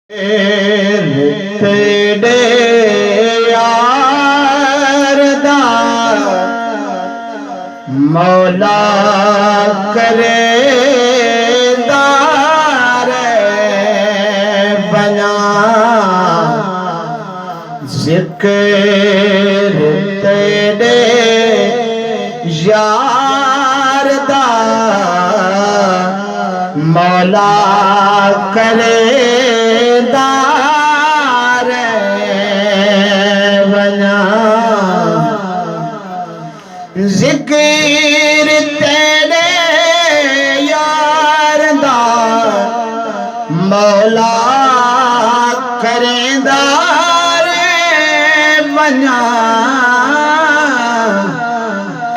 तेरे यार दा मौला करे दारे बना जिक्र तेरे यार दा मौला करे जिक्र तेरे यार दा मौला करेंदा रे बना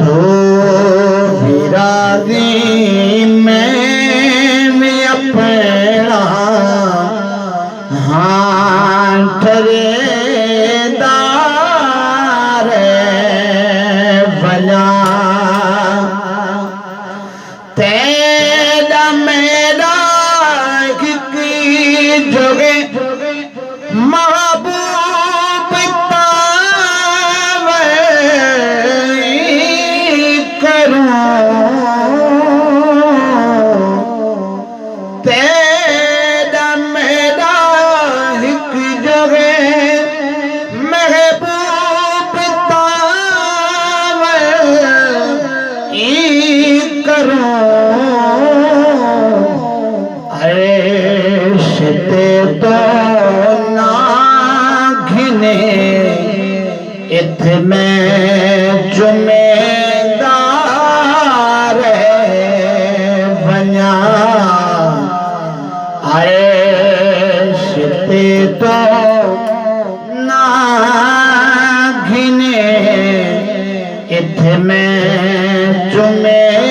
तो विरादी में अपना हाँ ठरे तेरा मेरा की जोगे महबूब पावे करूं तेरा मेरा की जोगे महबूब पावे करूं ते तो ना घिने इत में जुमेदार बना ते तो ना घिने इत में जुमेदार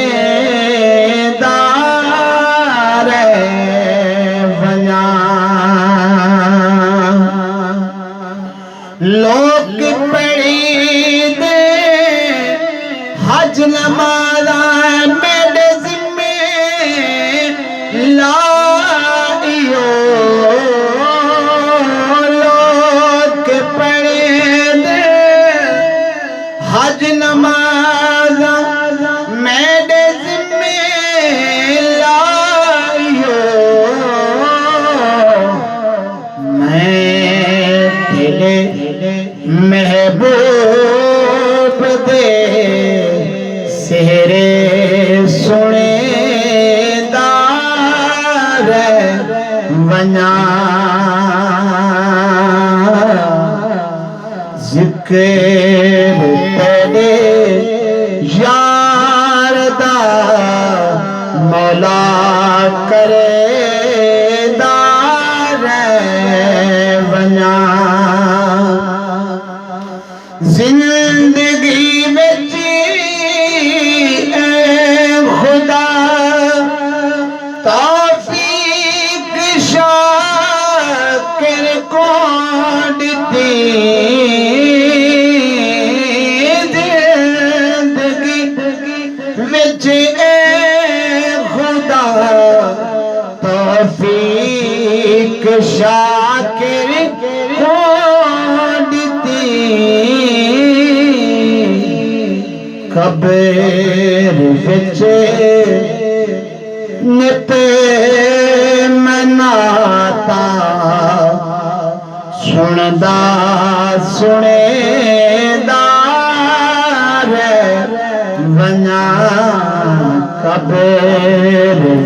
लोग पड़ी दे हज नमाज़ा मेरे ज़िम्मे लाइयो लोग पड़ी दे हज नमाज़ा मेरे ज़िम्मे लाइयो महबूब दे सेहरे सुने दार बना जिक्र तेरे यार दा मौला करे दार बना जिंदगी में खुदा तौफीक शाकिर को दी जिंदगी में खुदा तौफीक शाकिर को कब्र विच नित मनाता सुनदा सुनेदार बना कब्र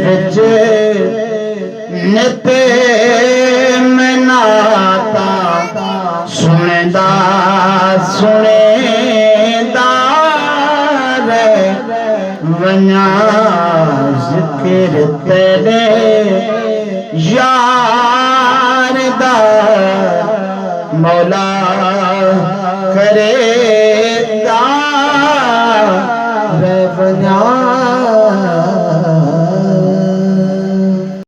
विच नित मनाता सुनदा वना जिक्र तेरे यार दा मौला करे